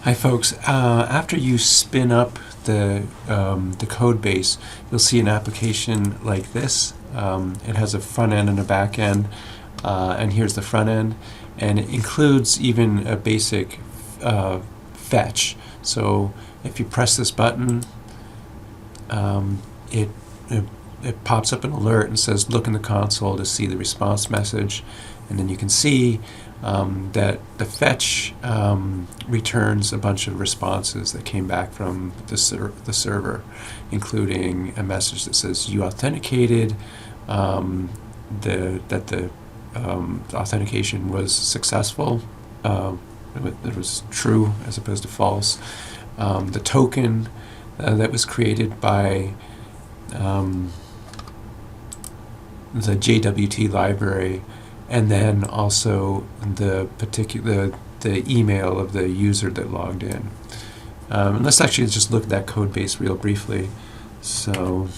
Hi folks, after you spin up the code base, you'll see an application like this. It has a front end and a back end, and here's the front end, and it includes even a basic fetch. So if you press this button, it pops up an alert and says look in the console to see the response message, and then you can see that the fetch returns a bunch of responses that came back from the server, including a message that says you authenticated, that the authentication was successful, it was true as opposed to false, the token that was created by the JWT library, and then also the email of the user that logged in. And let's actually just look at that code base real briefly. So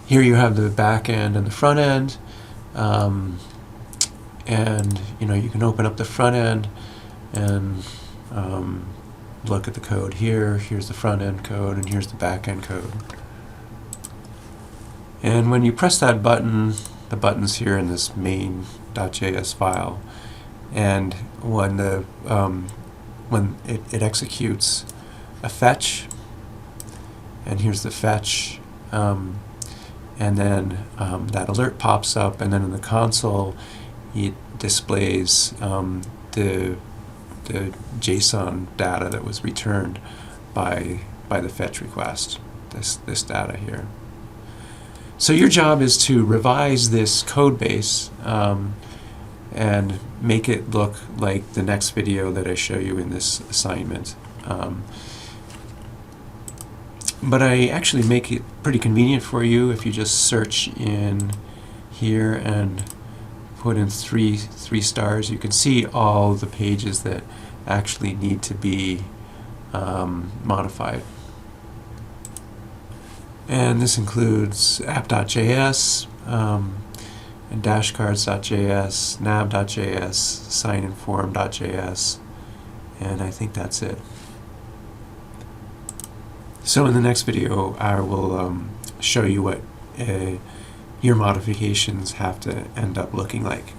here you have the back end and the front end, and you can open up the front end and look at the code here. Here's the front end code, and here's the back end code. And when you press that button, the button's here in this main.js file, and when it executes a fetch, and here's the fetch, and then that alert pops up, and then in the console it displays the JSON data that was returned by the fetch request, this data here. So your job is to revise this code base and make it look like the next video that I show you in this assignment. But I actually make it pretty convenient for you if you just search in here and put in three stars. You can see all the pages that actually need to be modified. And this includes app.js, and dashcards.js, nav.js, signinform.js, and I think that's it. So in the next video, I will show you what your modifications have to end up looking like.